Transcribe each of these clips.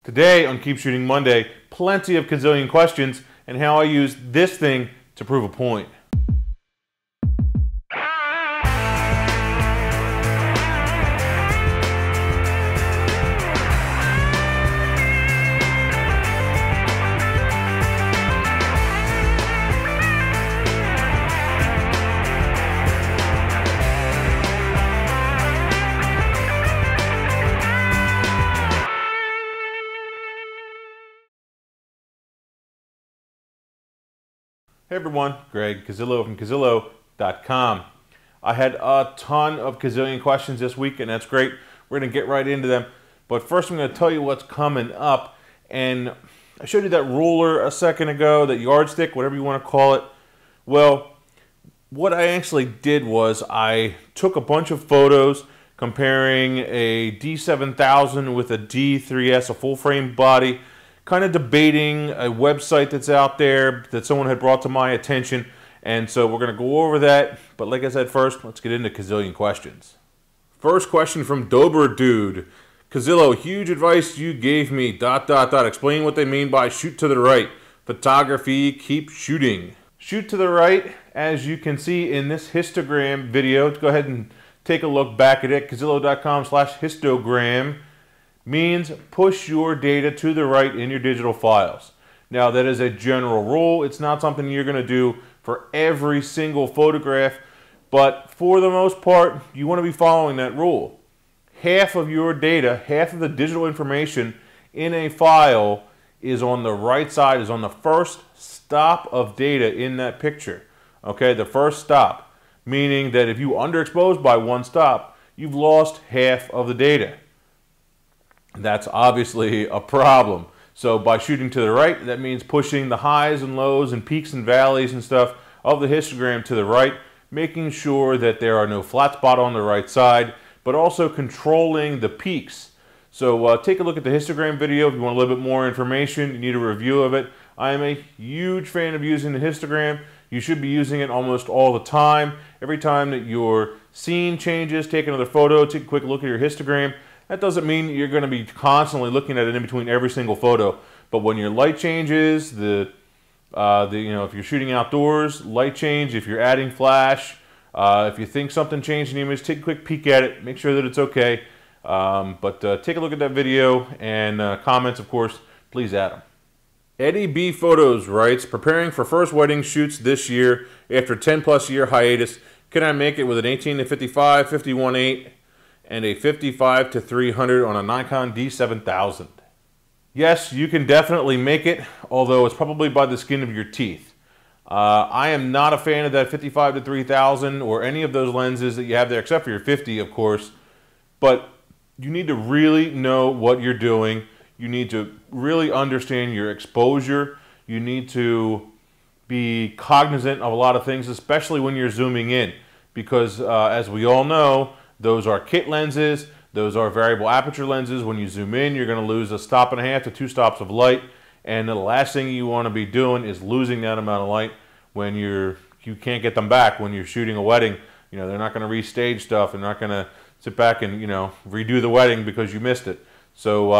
Today on Keep Shooting Monday, plenty of Cazillion questions and how I use this thing to prove a point. Hey everyone, Greg Cazillo from Cazillo.com. I had a ton of Cazillion questions this week, and that's great. We're going to get right into them. But first I'm going to tell you what's coming up. And I showed you that ruler a second ago, that yardstick, whatever you want to call it. Well, what I actually did was I took a bunch of photos comparing a D7000 with a D3S, a full frame body, kind of debating a website that's out there that someone had brought to my attention, and so we're going to go over that. But like I said, first, let's get into Cazillion questions. First question from Dober Dude. Cazillo, huge advice you gave me, ... Explain what they mean by shoot to the right. Photography, keep shooting. Shoot to the right, as you can see in this histogram video. Go ahead and take a look back at it. Cazillo.com/histogram. means push your data to the right in your digital files. Now that is a general rule. It's not something you're going to do for every single photograph, but for the most part, you want to be following that rule. Half of your data, half of the digital information in a file is on the right side, is on the first stop of data in that picture. Okay, the first stop, meaning that if you underexpose by one stop, you've lost half of the data. That's obviously a problem. So by shooting to the right, that means pushing the highs and lows and peaks and valleys and stuff of the histogram to the right, making sure that there are no flat spots on the right side, but also controlling the peaks. So take a look at the histogram video if you want a little bit more information. You need a review of it. I am a huge fan of using the histogram. You should be using it almost all the time. Every time that your scene changes, take another photo, take a quick look at your histogram. That doesn't mean you're going to be constantly looking at it in between every single photo. But when your light changes, if you're shooting outdoors, light change. If you're adding flash, if you think something changed in the image, take a quick peek at it. Make sure that it's okay. But take a look at that video, and comments, of course, please add them. Eddie B. Photos writes, preparing for first wedding shoots this year after 10+ year hiatus. Can I make it with an 18-55, 51.8? and a 55-300 on a Nikon D7000. Yes, you can definitely make it, although it's probably by the skin of your teeth. I am not a fan of that 55-3000 or any of those lenses that you have there, except for your 50, of course. But you need to really know what you're doing. You need to really understand your exposure. You need to be cognizant of a lot of things, especially when you're zooming in, because as we all know, those are kit lenses, those are variable aperture lenses. When you zoom in, you're going to lose 1.5 to 2 stops of light, and the last thing you want to be doing is losing that amount of light when you can't get them back when you're shooting a wedding. You know, they're not going to restage stuff, and they're not going to sit back and, redo the wedding because you missed it. So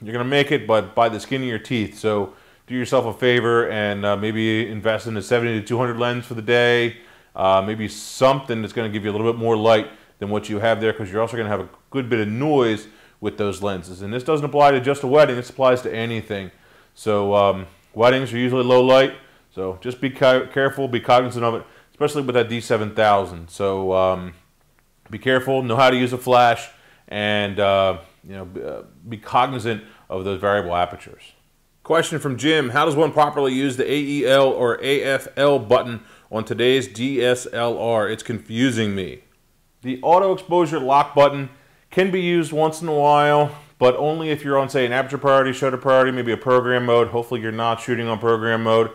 you're going to make it, but by the skin of your teeth. So do yourself a favor and maybe invest in a 70-200 lens for the day, maybe something that's going to give you a little bit more light than what you have there, because you're also going to have a good bit of noise with those lenses. And this doesn't apply to just a wedding, this applies to anything. So weddings are usually low light, so just be careful, be cognizant of it, especially with that D7000. So be careful, know how to use a flash, and be cognizant of those variable apertures. Question from Jim, how does one properly use the AEL or AFL button on today's DSLR? It's confusing me. The auto exposure lock button can be used once in a while, but only if you're on, say, an aperture priority, shutter priority, maybe a program mode. Hopefully you're not shooting on program mode.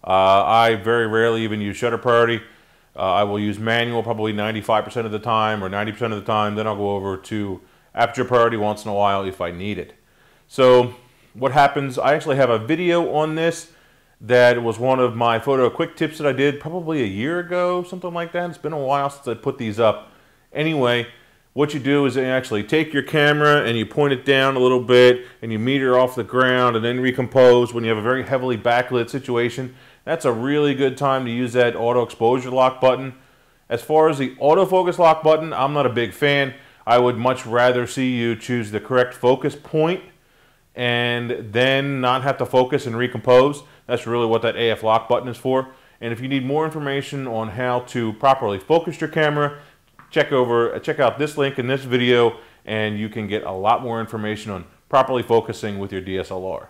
I very rarely even use shutter priority. I will use manual probably 95% of the time or 90% of the time. Then I'll go over to aperture priority once in a while if I need it. So what happens, I actually have a video on this that was one of my photo quick tips that I did probably a year ago, something like that. It's been a while since I put these up. Anyway, what you do is you actually take your camera and you point it down a little bit and you meter off the ground and then recompose when you have a very heavily backlit situation. That's a really good time to use that auto exposure lock button. As far as the autofocus lock button, I'm not a big fan. I would much rather see you choose the correct focus point and then not have to focus and recompose. That's really what that AF lock button is for. And if you need more information on how to properly focus your camera, check out this link in this video and you can get a lot more information on properly focusing with your DSLR.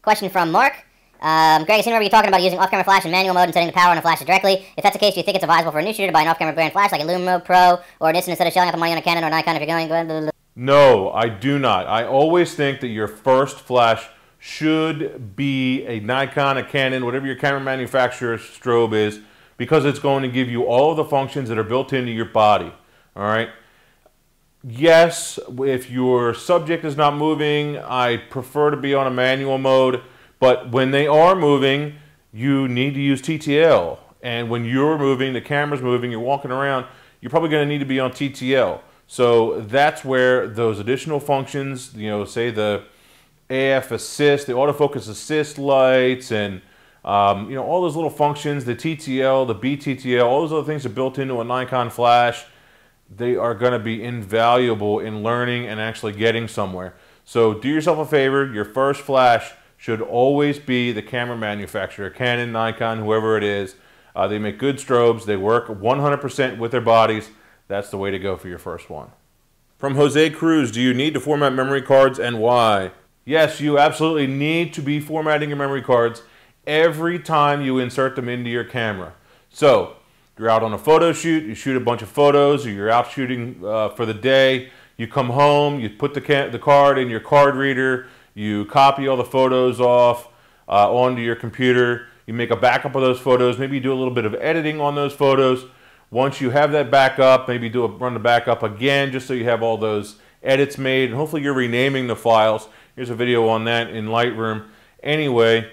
Question from Mark. Greg, I seem to remember you talking about using off-camera flash in manual mode and setting the power on the flashes directly. If that's the case, do you think it's advisable for a new shooter to buy an off-camera brand flash like a Lumino Pro or an Instant instead of shelling out the money on a Canon or Nikon if you're going blah, blah, blah. No, I do not. I always think that your first flash should be a Nikon, a Canon, whatever your camera manufacturer's strobe is, because it's going to give you all of the functions that are built into your body. All right. Yes, if your subject is not moving, I prefer to be on a manual mode. But when they are moving, you need to use TTL. And when you're moving, the camera's moving, you're walking around, you're probably going to need to be on TTL. So that's where those additional functions, you know, say the AF assist, the autofocus assist lights, and you know, all those little functions, the TTL, the BTTL, all those other things are built into a Nikon flash. They are going to be invaluable in learning and actually getting somewhere. So do yourself a favor, your first flash should always be the camera manufacturer, Canon, Nikon, whoever it is. They make good strobes. They work 100% with their bodies. That's the way to go for your first one. From Jose Cruz, do you need to format memory cards and why? Yes, you absolutely need to be formatting your memory cards every time you insert them into your camera. So, you're out on a photo shoot, you shoot a bunch of photos, or you're out shooting for the day, you come home, you put the card in your card reader, you copy all the photos off onto your computer, you make a backup of those photos, maybe you do a little bit of editing on those photos. Once you have that backup, maybe run the backup again just so you have all those edits made, and hopefully you're renaming the files. Here's a video on that in Lightroom. Anyway,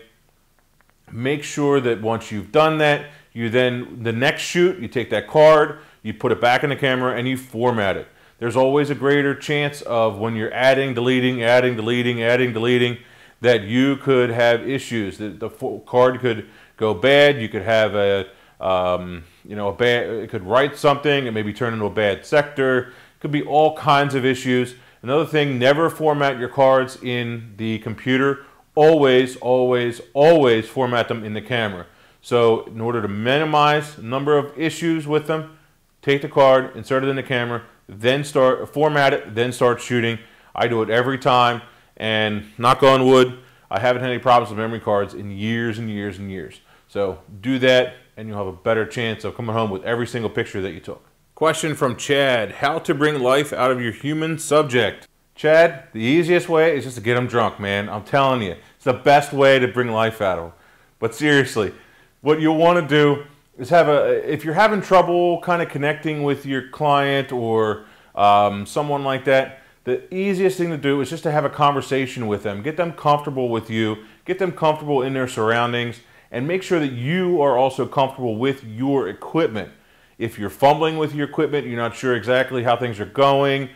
make sure that once you've done that, you then, the next shoot, you take that card, you put it back in the camera, and you format it. There's always a greater chance of when you're adding, deleting, adding, deleting, adding, deleting, that you could have issues. The card could go bad. You could have you know, it could write something and maybe turn into a bad sector. It could be all kinds of issues. Another thing, never format your cards in the computer. Always, always, always format them in the camera. So in order to minimize the number of issues with them, take the card, insert it in the camera, then format it, then start shooting. I do it every time, and knock on wood, I haven't had any problems with memory cards in years and years and years. So do that, and you'll have a better chance of coming home with every single picture that you took. Question from Chad, how to bring life out of your human subject? Chad, the easiest way is just to get them drunk, man. I'm telling you, it's the best way to bring life out of them. But seriously, what you'll want to do is if you're having trouble kind of connecting with your client or someone like that, the easiest thing to do is just to have a conversation with them. Get them comfortable with you, get them comfortable in their surroundings, and make sure that you are also comfortable with your equipment. If you're fumbling with your equipment, you're not sure exactly how things are going,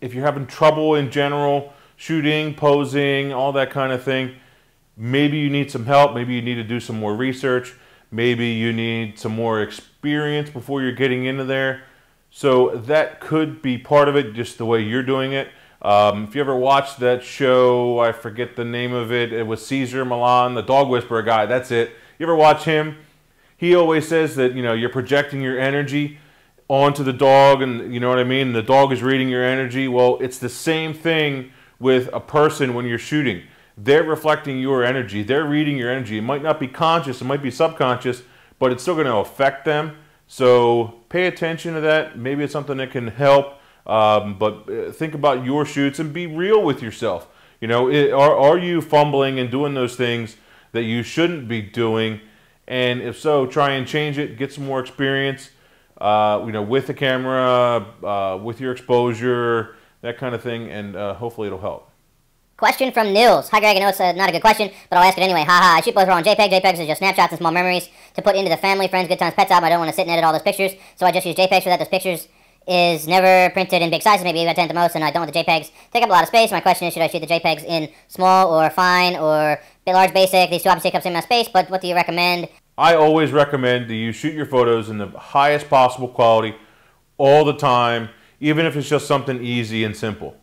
if you're having trouble in general, shooting, posing, all that kind of thing, maybe you need some help, maybe you need to do some more research, maybe you need some more experience before you're getting into there. So that could be part of it, just the way you're doing it. If you ever watched that show, I forget the name of it, it was Caesar Milan, the dog whisperer guy, that's it. You ever watch him? He always says that, you know, you're projecting your energy onto the dog, and you know what I mean? The dog is reading your energy. Well, it's the same thing with a person when you're shooting. They're reflecting your energy. They're reading your energy. It might not be conscious, it might be subconscious, but it's still going to affect them. So pay attention to that. Maybe it's something that can help, but think about your shoots and be real with yourself. You know, are you fumbling and doing those things that you shouldn't be doing? And if so, try and change it, get some more experience, you know, with the camera, with your exposure, that kind of thing, and hopefully it'll help. Question from Nils. Hi Greg, I know it's not a good question, but I'll ask it anyway. Haha, I shoot both raw and JPEG. JPEGs are just snapshots and small memories to put into the family, friends, good times, pets album. I don't want to sit and edit all those pictures, so I just use JPEGs so that those pictures is never printed in big sizes, maybe about 10 at the most, and I don't want the JPEGs take up a lot of space. My question is, should I shoot the JPEGs in small or fine or large basic? These two obviously take up the same amount of space, but what do you recommend? I always recommend that you shoot your photos in the highest possible quality all the time, even if it's just something easy and simple.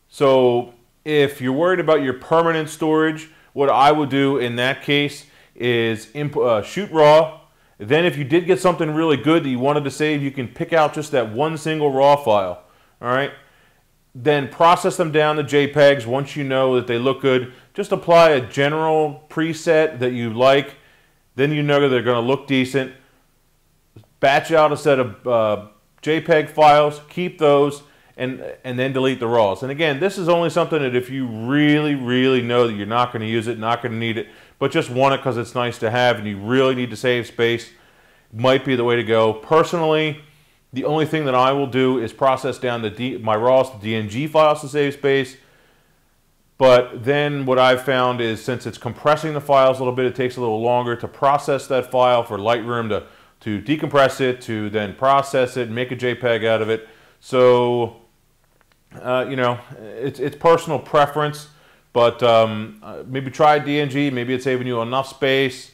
So if you're worried about your permanent storage, what I would do in that case is shoot raw. Then if you did get something really good that you wanted to save, you can pick out just that one single raw file. All right. Then process them down to JPEGs once you know that they look good. Just apply a general preset that you like. Then you know they're going to look decent. Batch out a set of JPEG files, keep those, and then delete the RAWs. And again, this is only something that if you really, really know that you're not going to use it, not going to need it, but just want it because it's nice to have and you really need to save space, might be the way to go. Personally, the only thing that I will do is process down my RAWs to DNG files to save space. But then what I've found is since it's compressing the files a little bit, it takes a little longer to process that file for Lightroom to decompress it, to then process it and make a JPEG out of it. So, you know, it's personal preference, but maybe try DNG. Maybe it's saving you enough space,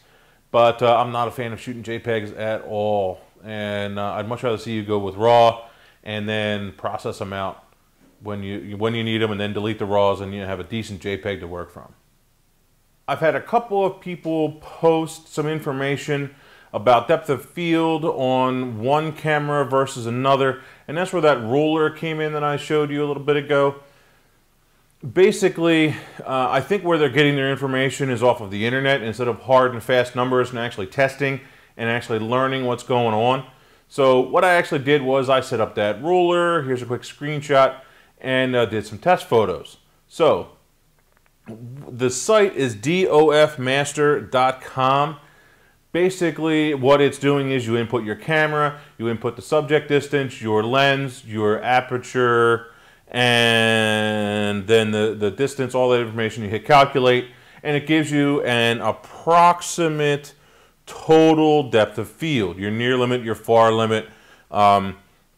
but I'm not a fan of shooting JPEGs at all. And I'd much rather see you go with RAW and then process them out when you need them, and then delete the RAWs, and you have a decent JPEG to work from. I've had a couple of people post some information about depth of field on one camera versus another, and that's where that ruler came in that I showed you a little bit ago. Basically, I think where they're getting their information is off of the internet instead of hard and fast numbers and actually testing and actually learning what's going on. So what I actually did was I set up that ruler. Here's a quick screenshot, and did some test photos. So the site is dofmaster.com. Basically what it's doing is you input your camera, you input the subject distance, your lens, your aperture, and then the distance, all that information. You hit calculate, and it gives you an approximate total depth of field, your near limit, your far limit,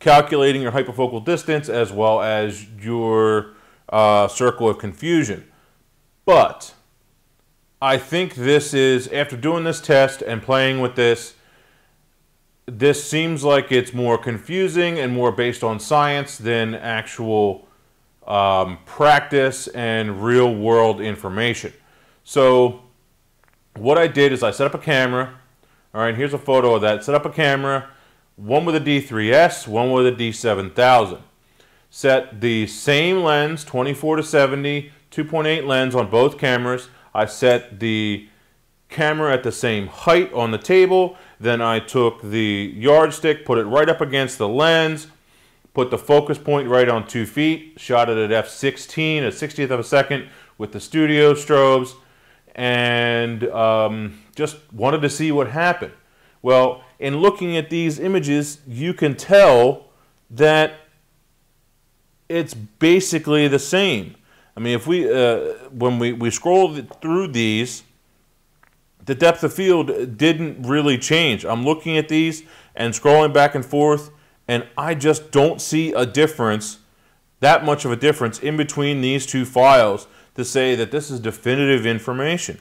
calculating your hyperfocal distance as well as your circle of confusion. But I think this is, after doing this test and playing with this seems like it's more confusing and more based on science than actual practice and real world information. So what I did is I set up a camera. All right, here's a photo of that. Set up a camera, one with a D3S, one with a D7000. Set the same lens, 24-70, 2.8 lens on both cameras. I set the camera at the same height on the table. Then I took the yardstick, put it right up against the lens, put the focus point right on 2 feet, shot it at f16, a 60th of a second with the studio strobes, and just wanted to see what happened. Well, in looking at these images, you can tell that it's basically the same. I mean, if we when we scroll through these, the depth of field didn't really change. I'm looking at these and scrolling back and forth, and I just don't see a difference, that much of a difference in between these two files to say that this is definitive information.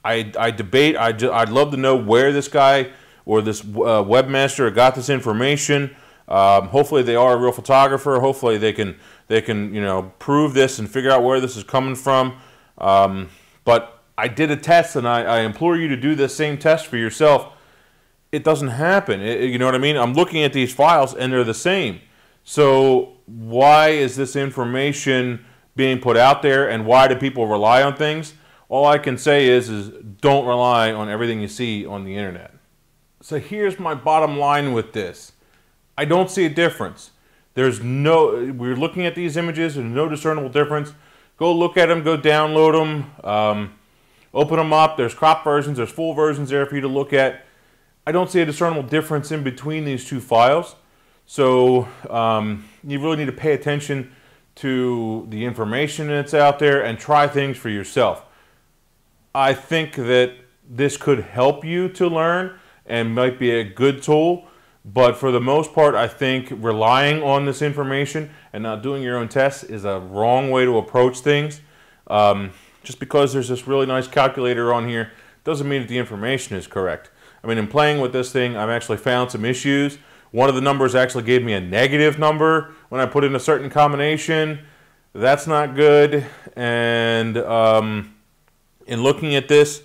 I debate. I'd love to know where this guy or this webmaster got this information. Hopefully they are a real photographer. Hopefully they can prove this and figure out where this is coming from. But I did a test, and I implore you to do the same test for yourself. It doesn't happen. You know what I mean? I'm looking at these files and they're the same. So why is this information being put out there, and why do people rely on things? All I can say is don't rely on everything you see on the internet. So here's my bottom line with this. I don't see a difference. We're looking at these images, there's no discernible difference. Go look at them, go download them, open them up. There's crop versions, there's full versions there for you to look at. I don't see a discernible difference in between these two files. So you really need to pay attention to the information that's out there and try things for yourself. I think that this could help you to learn and might be a good tool, But for the most part, I think relying on this information and not doing your own tests is a wrong way to approach things. Just because there's this really nice calculator on here doesn't mean that the information is correct. I mean, in playing with this thing, I've actually found some issues. One of the numbers actually gave me a negative number when I put in a certain combination. That's not good. And in looking at this,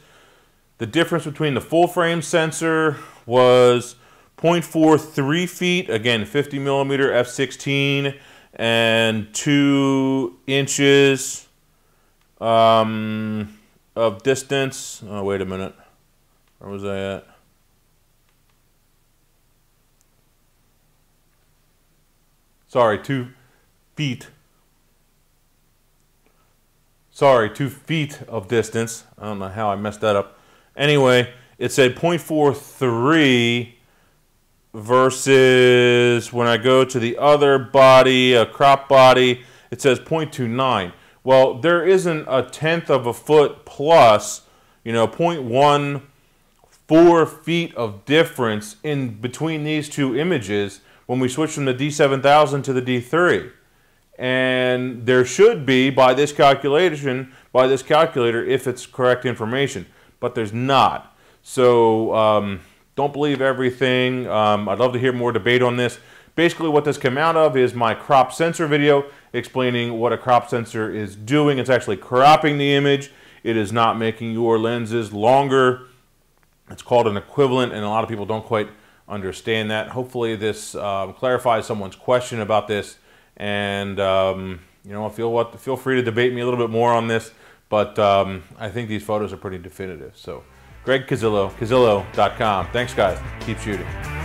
the difference between the full frame sensor was 0.43 feet, again 50 millimeter f16, and 2 inches of distance. Oh, wait a minute. Where was I at? Sorry, 2 feet. Sorry, 2 feet of distance. I don't know how I messed that up. Anyway, it said 0.43 versus when I go to the other body, a crop body, it says 0.29. Well, there isn't a tenth of a foot plus, 0.14 feet of difference in between these two images when we switch from the D7000 to the D3. And there should be, by this calculation, by this calculator, if it's correct information, but there's not. So don't believe everything. I'd love to hear more debate on this. Basically what this came out of is my crop sensor video explaining what a crop sensor is doing. It's actually cropping the image. It is not making your lenses longer. It's called an equivalent, and a lot of people don't quite understand that. Hopefully this clarifies someone's question about this. And feel free to debate me a little bit more on this, but I think these photos are pretty definitive. So Greg Cazillo, Cazillo.com. Thanks, guys. Keep shooting.